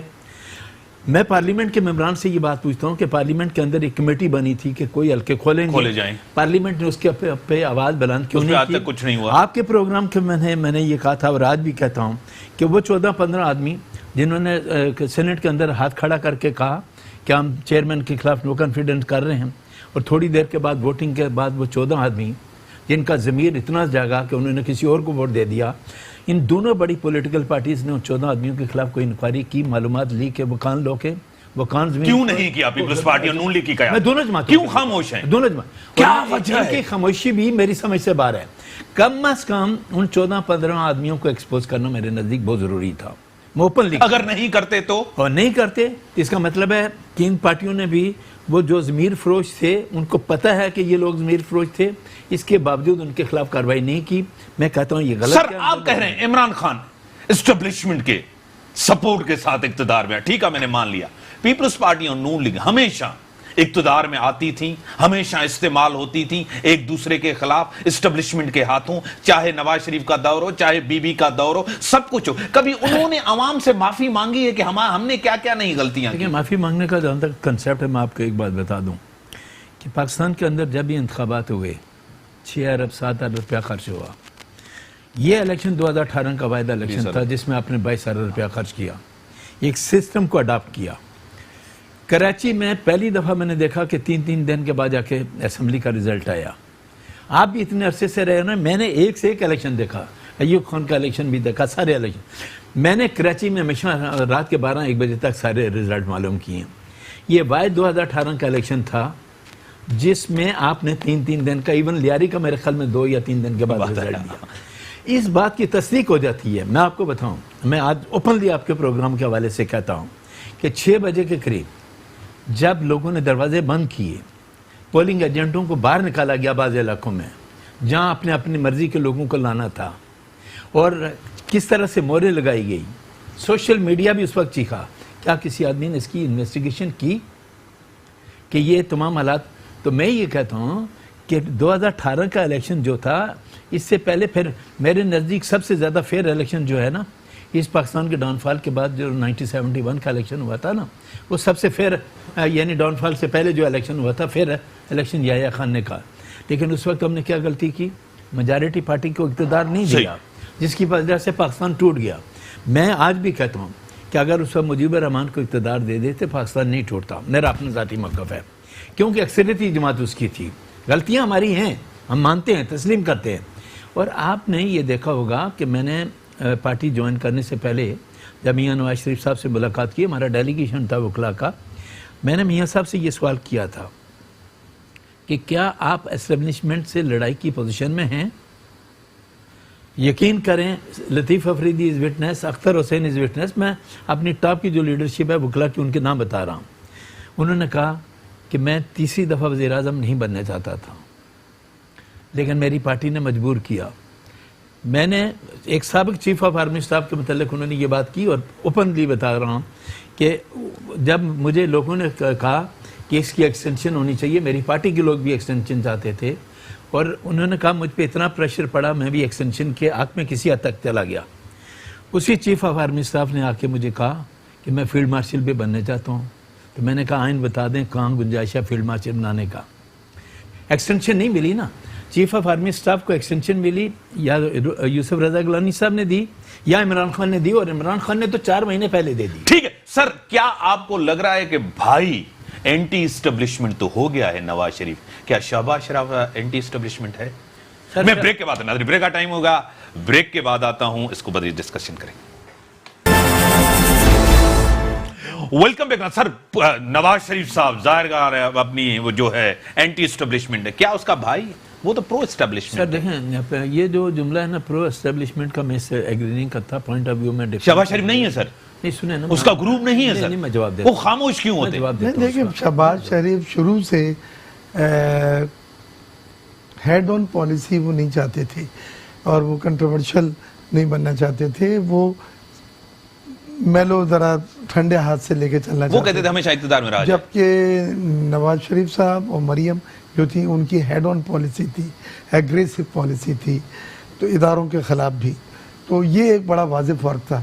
میں پارلیمنٹ کے ممبران سے یہ بات پوچھتا ہوں کہ پارلیمنٹ کے اندر ایک کمیٹی بنی تھی کہ کوئی حلقے کھولے جائیں، پارلیمنٹ نے اس کے پہ آواز بلند کیوں نہیں کی؟ کچھ نہیں ہوا. آپ کے پروگرام کے میں نے یہ کہا تھا اور آج بھی کہتا ہوں کہ وہ 14-15 آدمی جنہوں نے سینٹ کے اندر ہاتھ کھڑا کر کے کہا کہ ہم چیئرمین کے خلاف نو کانفیڈنس کر رہے ہیں، اور تھوڑی دیر کے بعد ووٹنگ کے بعد وہ 14 آدمی جن کا ضمیر اتنا جاگا کہ انہوں نے کسی اور کو ووٹ دے دیا، ان دونوں بڑی پولیٹیکل پارٹیز نے ان 14 آدمیوں کے خلاف کوئی انکوائری کی، معلومات لی کہ وہ کان لو کے وہ کان زمین کیوں نہیں کیا پیپلز پارٹی اور نون لیگ کی قیادت؟ میں دونوں جماعتوں کیوں خاموش ہیں؟ دونوں جماعت کیا وجہ ان ہے؟ کی خاموشی بھی میری سمجھ سے باہر ہے. کم از کم ان 14-15 آدمیوں کو ایکسپوز کرنا میرے نزدیک بہت ضروری تھا. میں اوپنلی اگر نہیں کرتے تو اور نہیں کرتے اس کا مطلب ہے کہ ان پارٹیوں نے بھی وہ جو ضمیر فروش تھے ان کو پتہ ہے کہ یہ لوگ ضمیر فروش تھے، اس کے باوجود ان کے خلاف کارروائی نہیں کی. میں کہتا ہوں یہ غلط. سر آپ کہہ رہے ہیں عمران خان اسٹیبلشمنٹ کے سپورٹ کے ساتھ اقتدار میں، ٹھیک ہے میں نے مان لیا. پیپلز پارٹی اور نون لیگ ہمیشہ اقتدار میں آتی تھیں، ہمیشہ استعمال ہوتی تھیں ایک دوسرے کے خلاف اسٹیبلشمنٹ کے ہاتھوں، چاہے نواز شریف کا دور ہو، چاہے بی بی کا دور ہو، سب کچھ ہو. کبھی انہوں نے عوام سے معافی مانگی ہے کہ ہم نے کیا کیا نہیں غلطیاں کی؟ معافی مانگنے کا جہاں تک کنسیپٹ ہے، میں آپ کو ایک بات بتا دوں کہ پاکستان کے اندر جب یہ انتخابات ہوئے 6 ارب 7 ارب روپیہ خرچ ہوا. یہ الیکشن 2018 کا واحد الیکشن تھا جس میں آپ نے 22 ارب روپیہ خرچ کیا، ایک سسٹم کو اڈاپٹ کیا. کراچی میں پہلی دفعہ میں نے دیکھا کہ 3 دن کے بعد جا کے اسمبلی کا رزلٹ آیا. آپ بھی اتنے عرصے سے رہے نا، میں نے ایک سے ایک الیکشن دیکھا، ایوب خان کا الیکشن بھی دیکھا، سارے الیکشن. میں نے کراچی میں ہمیشہ رات کے 12-1 بجے تک سارے رزلٹ معلوم کیے. یہ واحد 2018 کا الیکشن تھا جس میں آپ نے 3 دن کا، ایون لیاری کا میرے خیال میں 2 یا 3 دن کے بعد رزلٹ دیا. اس بات کی تصدیق ہو جاتی ہے. میں آپ کو بتاؤں، میں آج اوپنلی آپ کے پروگرام کے حوالے سے کہتا ہوں کہ 6 بجے کے قریب جب لوگوں نے دروازے بند کیے، پولنگ ایجنٹوں کو باہر نکالا گیا بعض علاقوں میں جہاں اپنی مرضی کے لوگوں کو لانا تھا، اور کس طرح سے مورے لگائی گئی. سوشل میڈیا بھی اس وقت چیخا. کیا کسی آدمی نے اس کی انویسٹیگیشن کی کہ یہ تمام حالات؟ تو میں یہ کہتا ہوں کہ 2018 کا الیکشن جو تھا، اس سے پہلے پھر میرے نزدیک سب سے زیادہ فیئر الیکشن جو ہے نا، اس پاکستان کے ڈاؤن فال کے بعد جو 1971 کا الیکشن ہوا تھا نا، وہ سب سے فیئر، یعنی ڈاؤن فال سے پہلے جو الیکشن ہوا تھا فیئر الیکشن یحییٰ خان نے کہا. لیکن اس وقت ہم نے کیا غلطی کی؟ میجارٹی پارٹی کو اقتدار نہیں دیا، جس کی وجہ سے پاکستان ٹوٹ گیا. میں آج بھی کہتا ہوں کہ اگر اس وقت مجیب الرحمان کو اقتدار دے دیتے پاکستان نہیں ٹوٹتا. میرا اپنا ذاتی موقف ہے، کیونکہ اکثریتی جماعت اس کی تھی. غلطیاں ہماری ہیں، ہم مانتے ہیں، تسلیم کرتے ہیں. اور آپ نے یہ دیکھا ہوگا کہ میں نے پارٹی جوائن کرنے سے پہلے جب میاں نواز شریف صاحب سے ملاقات کی، ہمارا ڈیلیگیشن تھا وکلا کا، میں نے میاں صاحب سے یہ سوال کیا تھا کہ کیا آپ اسٹیبلشمنٹ سے لڑائی کی پوزیشن میں ہیں؟ یقین کریں، Latif Afridi is witness, Akhtar Hussain is witness, میں اپنی ٹاپ کی جو لیڈرشپ ہے وکلا کی ان کے نام بتا رہا ہوں. انہوں نے کہا کہ میں تیسری دفعہ وزیر اعظم نہیں بننا چاہتا تھا، لیکن میری پارٹی نے مجبور کیا. میں نے ایک سابق چیف آف آرمی اسٹاف کے متعلق انہوں نے یہ بات کی، اور اوپنلی بتا رہا ہوں کہ جب مجھے لوگوں نے کہا کہ اس کی ایکسٹینشن ہونی چاہیے، میری پارٹی کے لوگ بھی ایکسٹینشن چاہتے تھے، اور انہوں نے کہا مجھ پہ اتنا پریشر پڑا، میں بھی ایکسٹینشن کے حق میں کسی حد تک چلا گیا. اسی چیف آف آرمی اسٹاف نے آ کے مجھے کہا کہ میں فیلڈ مارشل بھی بننا چاہتا ہوں. تو میں نے کہا آئین بتا دیں کہاں گنجائش ہے فیلڈ مارشل بنانے کا. ایکسٹینشن نہیں ملی نا، چیف آف آرمی اسٹاف کو ایکسٹینشن ملی یا یوسف رضا گیلانی صاحب نے دی یا عمران خان نے دی، اور عمران خان نے تو 4 مہینے پہلے دے دی. ٹھیک ہے سر، کیا آپ کو لگ رہا ہے کہ بھائی اینٹی اسٹیبلشمنٹ تو ہو گیا ہے نواز شریف، کیا شہباز شریف اینٹی اسٹیبلشمنٹ ہے؟ میں بریک کے بعد، ناظرین بریک کا ٹائم ہوگا، بریک کے بعد آتا ہوں، اس کو بدری ڈسکشن کریں گے. Welcome back. سر نواز شریف صاحب ظاہر کر رہے ہیں اپنی وہ جو ہے اینٹی اسٹیبلشمنٹ ہے، کیا اس کا بھائی وہ تو پرو اسٹیبلشمنٹ؟ سر دیکھیں یہ جو جملہ ہے نا پرو اسٹیبلشمنٹ کا، میں اس سے ایگری نہیں کرتا. پوائنٹ آف ویو میں شہباز شریف نہیں ہے سر، نہیں سنیں نا، اس کا گروپ نہیں ہے سر، میں جواب دیتا وہ خاموش کیوں ہوتے؟ دیکھیں شہباز شریف شروع سے ہیڈ آن پالیسی وہ نہیں چاہتے تھے، اور وہ کنٹروورشل نہیں بننا چاہتے تھے. وہ میلو ذرا ٹھنڈے ہاتھ سے لے کے چلنا وہ کہتے تھے ہمیشہ اقتدار میں رہا جائے. جبکہ نواز شریف صاحب اور مریم جو تھی ان کی ہیڈ آن پالیسی تھی، ایگریسو پالیسی تھی، تو اداروں کے خلاف بھی. تو یہ ایک بڑا واضح فرق تھا.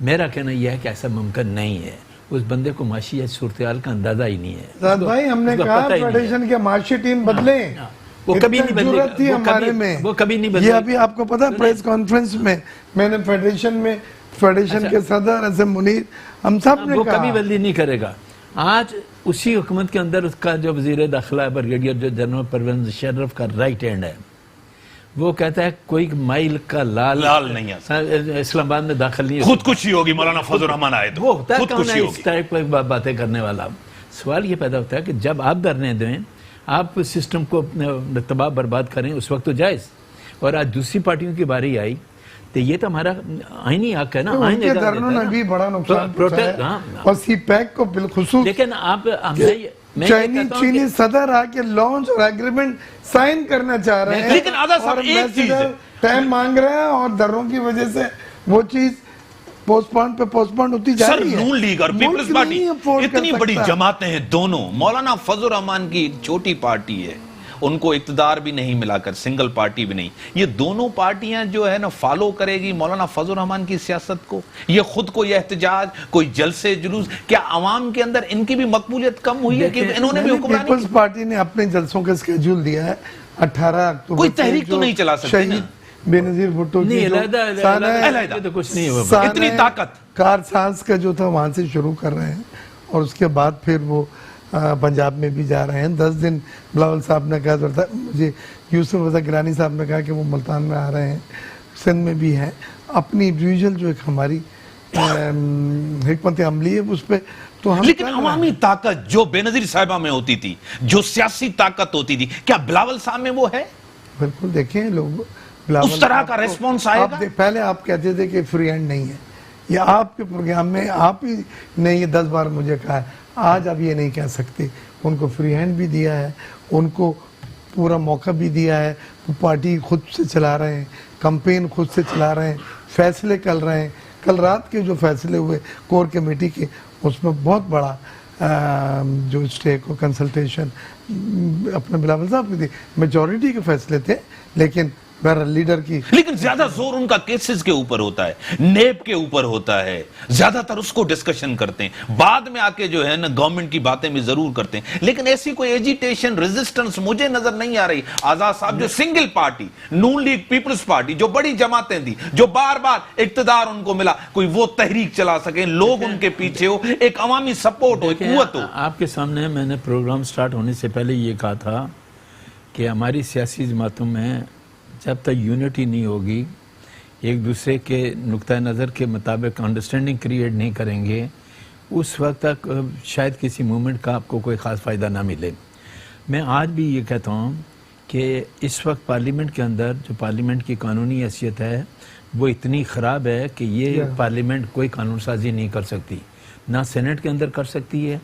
میرا کہنا یہ ہے کہ ایسا ممکن نہیں ہے. اس بندے کو معاشی صورتحال کا اندازہ ہی نہیں ہے. سعد بھائی ہم نے کہا فیڈریشن کے معاشی ٹیم بدلیں, وہ کبھی نہیں بدلے ضرورت تھی ہمارے میں, وہ کبھی نہیں بدلے. یہ ابھی آپ کو پتا پریس کانفرنس میں نے فیڈریشن کے صدر اسم منیر ہم سب نے وہ کہا کبھی بدلی نہیں کرے گا. آج اسی حکومت کے اندر اس کا جو وزیر داخلہ ہے بریگیڈیئر جنرل پرویز مشرف کا رائٹ ہینڈ ہے, وہ کہتا ہے کوئی مائل کا لال نہیں اسلام آباد میں داخل نہیں خودکشی ہوگی. مولانا فضل الرحمان آئے تو وہ ہوتا ہے کون ہے خودکشی اس ہوگی. ٹائپ کی باتیں کرنے والا. سوال یہ پیدا ہوتا ہے کہ جب آپ دھرنے دیں, آپ سسٹم کو تباہ برباد کریں, اس وقت تو جائز. اور آج دوسری پارٹیوں کی باری آئی تو یہ تو ہمارا آئینی حق ہے نا. ان کے دھرنوں نے بھی بڑا نقصان پہنچایا اور سی پیک کو بالخصوص لیکن آپ چینی صدر آ کے لانچ اور ایگریمنٹ سائن کرنا چاہ رہے ہیں, لیکن آزاد صاحب ایک چیز ہے, ٹائم مانگ رہے ہیں اور دھرنوں کی وجہ سے وہ چیز پوسٹپون ہوتی جا رہی ہے. سر نون لیگ اور پیپلز پارٹی اتنی بڑی جماعتیں ہیں دونوں. مولانا فضل الرحمان کی ایک چھوٹی پارٹی ہے, ان کو اقتدار بھی نہیں ملا کر, سنگل پارٹی بھی نہیں. یہ دونوں پارٹیاں جو ہے نا فالو کرے گی مولانا فضل الرحمان کی سیاست کو. یہ خود کو یہ احتجاج, کوئی جلسے جلوس, کیا عوام کے اندر ان کی بھی مقبولیت کم ہوئی ہے کہ انہوں نے بھی حکمرانی کی؟ پیپلز پارٹی نے اپنے جلسوں کا اسکیڈول دیا ہے 18 اکتوبر. کوئی تحریک تو نہیں چلا سکتے نا. بے نظیر بھٹو کی تو کچھ نہیں ہوا. اتنی طاقت کار ساز کا جو تھا وہاں سے شروع کر رہے ہیں, اور اس کے بعد پھر وہ پنجاب میں بھی جا رہے ہیں. 10 دن بلاول صاحب نے کہا تھا, مجھے یوسف رضا گیلانی صاحب نے کہا کہ وہ ملتان میں آ رہے ہیں, سندھ میں بھی ہیں. اپنی انڈیویجول جو ایک ہماری حکمت عملی ہے اس پہ تو ہم. لیکن عوامی طاقت جو بے نظیر صاحبہ میں ہوتی تھی, جو سیاسی طاقت ہوتی تھی, کیا بلاول صاحب میں وہ ہے؟ بالکل. دیکھیں لوگ اس طرح کا ریسپونس آئے گا. پہلے آپ کہتے تھے کہ فری ہینڈ نہیں ہے, یا آپ کے پروگرام میں آپ ہی نے یہ 10 بار مجھے کہا ہے. آج اب یہ نہیں کہہ سکتے. ان کو فری ہینڈ بھی دیا ہے, ان کو پورا موقع بھی دیا ہے. وہ پارٹی خود سے چلا رہے ہیں, کمپین خود سے چلا رہے ہیں, فیصلے کر رہے ہیں. کل رات کے جو فیصلے ہوئے کور کمیٹی کے, اس میں بہت بڑا جو اسٹیک کو کنسلٹیشن اپنے بلاول صاحب کی تھی. میجورٹی کے فیصلے تھے, لیکن بہرحال لیڈر کی. لیکن زیادہ زور ان کا کیسز کے اوپر ہوتا ہے, نیب کے اوپر ہوتا ہے, زیادہ تر اس کو ڈسکشن کرتے ہیں. بعد میں آ کے جو ہے نا گورنمنٹ کی باتیں بھی ضرور کرتے ہیں, لیکن ایسی کوئی ایجیٹیشن ریزسٹنس مجھے نظر نہیں آ رہی. آزاد صاحب جو سنگل پارٹی, نون لیگ پیپلز پارٹی, جو بڑی جماعتیں تھی, جو بار بار اقتدار ان کو ملا, کوئی وہ تحریک چلا سکیں, لوگ ان کے پیچھے ہو, ایک عوامی سپورٹ ہو, قوت ہو. آپ کے سامنے میں نے پروگرام سٹارٹ ہونے سے پہلے یہ کہا تھا کہ ہماری سیاسی جماعتوں میں جب تک یونٹی نہیں ہوگی, ایک دوسرے کے نقطہ نظر کے مطابق انڈرسٹینڈنگ کریٹ نہیں کریں گے, اس وقت تک شاید کسی موومنٹ کا آپ کو کوئی خاص فائدہ نہ ملے. میں آج بھی یہ کہتا ہوں کہ اس وقت پارلیمنٹ کے اندر جو پارلیمنٹ کی قانونی حیثیت ہے وہ اتنی خراب ہے کہ یہ پارلیمنٹ کوئی قانون سازی نہیں کر سکتی, نہ سینٹ کے اندر کر سکتی ہے,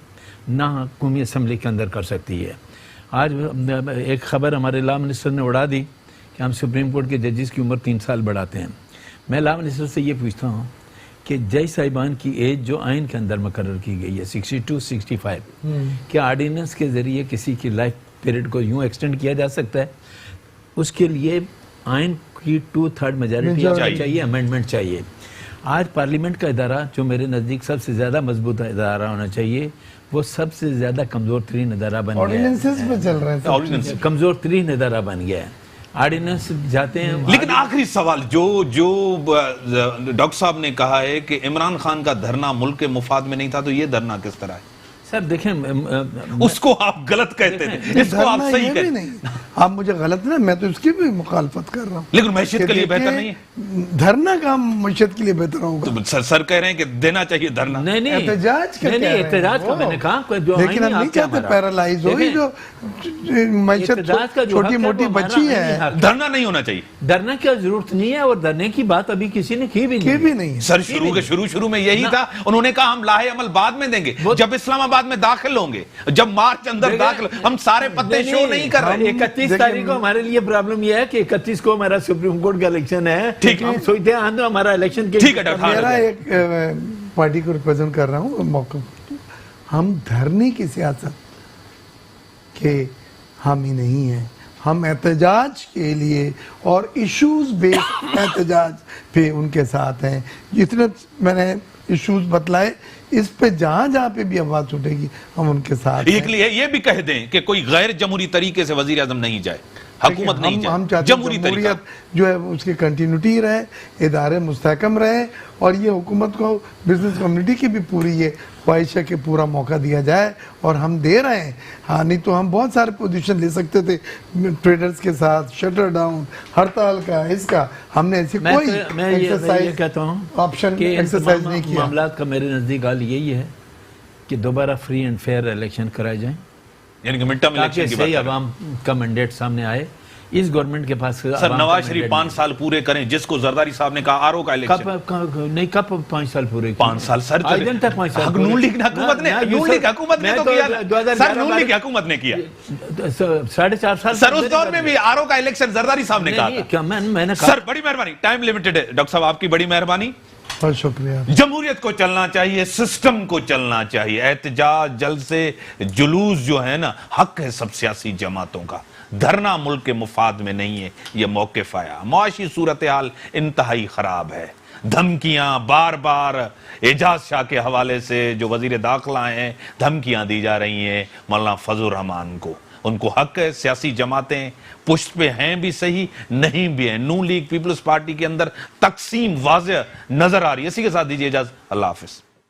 نہ قومی اسمبلی کے اندر کر سکتی ہے. آج ایک خبر ہمارے لا منسٹر نے اڑا دی کہ ہم سپریم کورٹ کے ججز کی عمر 3 سال بڑھاتے ہیں. میں لا منسٹر سے یہ پوچھتا ہوں کہ جج صاحبان کی ایج جو آئین کے اندر مقرر کی گئی ہے 62-65, کیا آرڈیننس کے ذریعے کسی کی لائف پیریڈ کو یوں ایکسٹینڈ کیا جا سکتا ہے؟ اس کے لیے آئین کی 2/3 میجارٹی چاہیے, امینڈمنٹ چاہیے. آج پارلیمنٹ کا ادارہ جو میرے نزدیک سب سے زیادہ مضبوط ادارہ ہونا چاہیے, وہ سب سے زیادہ کمزور ترین ادارہ بن گیا ہے. کمزور ترین ادارہ بن گیا ہے. آرڈیننس جاتے ہیں. لیکن آخری سوال جو ڈاکٹر صاحب نے کہا ہے کہ عمران خان کا دھرنا ملک کے مفاد میں نہیں تھا, تو یہ دھرنا کس طرح ہے؟ سر دیکھیں, اس کو آپ غلط کہتے تھے, اس کو آپ صحیح کہتے نہیں. آپ مجھے غلط نہ, میں تو اس کی بھی مخالفت کر رہا ہوں. لیکن معیشت کے لیے بہتر نہیں ہے دھرنا. کام معیشت کے لیے بہتر ہوگا. سر کہہ رہے ہیں کہ دینا چاہیے دھرنا. نہیں احتجاج کا میں نے کہا, لیکن ہم نہیں چاہتے پیرالائز ہوئی جو معیشت چھوٹی موٹی بچی ہے. دھرنا نہیں ہونا چاہیے. دھرنا کی ضرورت نہیں ہے, اور دھرنے کی بات ابھی کسی نے کی بھی نہیں. سر شروع میں یہی تھا, انہوں نے کہا ہم لاہے عمل بعد میں دیں گے, جب اسلام آباد میں داخل ہوں گے, جب مارچ اندر داخل, ہم سارے پتے شو نہیں کر رہے. 31 تاریخ کو ہمارے لیے پرابلم یہ ہے کہ 31 کو ہمارا سپریم کورٹ کا الیکشن ہے. ٹھیک ہے, سوچتے ہیں آندو ہمارا الیکشن کے. میرا ایک پارٹی کو ریپرزینٹ کر رہا ہوں موقع, ہم دھرنے کی سیاست کے حامی نہیں ہیں, ہم احتجاج کے لیے اور ایشوز بیسڈ احتجاج پہ ان کے ساتھ ہیں. جتنے میں نے ایشوز بتلائے اس پہ جہاں جہاں پہ بھی آواز اٹھے گی ہم ان کے ساتھ ہیں. ایک لیے یہ بھی کہہ دیں کہ کوئی غیر جمہوری طریقے سے وزیر اعظم نہیں جائے, حکومت نہیں ہم جائے, چاہتے ہیں جمہوری طریقہ. جمہوریت جو ہے اس کی کنٹینیوٹی رہے, ادارے مستحکم رہے, اور یہ حکومت کو بزنس کمیونٹی کی بھی پوری یہ خواہش ہے کہ پورا موقع دیا جائے, اور ہم دے رہے ہیں. ہاں نہیں تو ہم بہت سارے پوزیشن لے سکتے تھے ٹریڈرز کے ساتھ, شٹر ڈاؤن, ہڑتال کا, اس کا. ہم نے ایسی کوئی میں یہ کہتا ہوں آپشن کہ ایکسرسائز نہیں کیا. معاملات کا میرے نزدیک حال یہی ہے کہ دوبارہ فری اینڈ فیئر الیکشن کرائے جائیں, یعنی کہ مڈ ٹرم تاکہ الیکشن کی بات صحیح کر رہے ہیں. عوام کا مینڈیٹ سامنے آئے. اس گورنمنٹ کے پاس سر نواز شریف 5 سال پورے کریں, جس کو زرداری صاحب نے کہا آرو کا الیکشن. نہیں, کب 5 سال پورے 5 سال سر, آئندن تک 5 سال. نون لیگ حکومت نے, نون لیگ حکومت نے تو کیا سر, نون لیگ حکومت نے کیا 4.5 سال سر. اس دور میں بھی آرو کا الیکشن زرداری صاحب نے کہا تھا. میں نے سر بڑی مہربانی, ٹائم لیمیٹڈ ہے ڈاکٹر صاحب, آپ کی بڑی مہربانی. بہت شکریہ. جمہوریت کو چلنا چاہیے, سسٹم کو چلنا چاہیے. احتجاج, جلسے, جلوس جو ہے نا, حق ہے سب سیاسی جماعتوں کا. دھرنا ملک کے مفاد میں نہیں ہے, یہ موقف آیا. معاشی صورتحال انتہائی خراب ہے. دھمکیاں بار بار اعجاز شاہ کے حوالے سے جو وزیر داخلہ ہیں, دھمکیاں دی جا رہی ہیں مولانا فضل الرحمان کو. ان کو حق ہے, سیاسی جماعتیں پشت پہ ہیں بھی صحیح, نہیں بھی ہیں. نون لیگ پیپلز پارٹی کے اندر تقسیم واضح نظر آ رہی ہے. اسی کے ساتھ دیجیے اجازت, اللہ حافظ.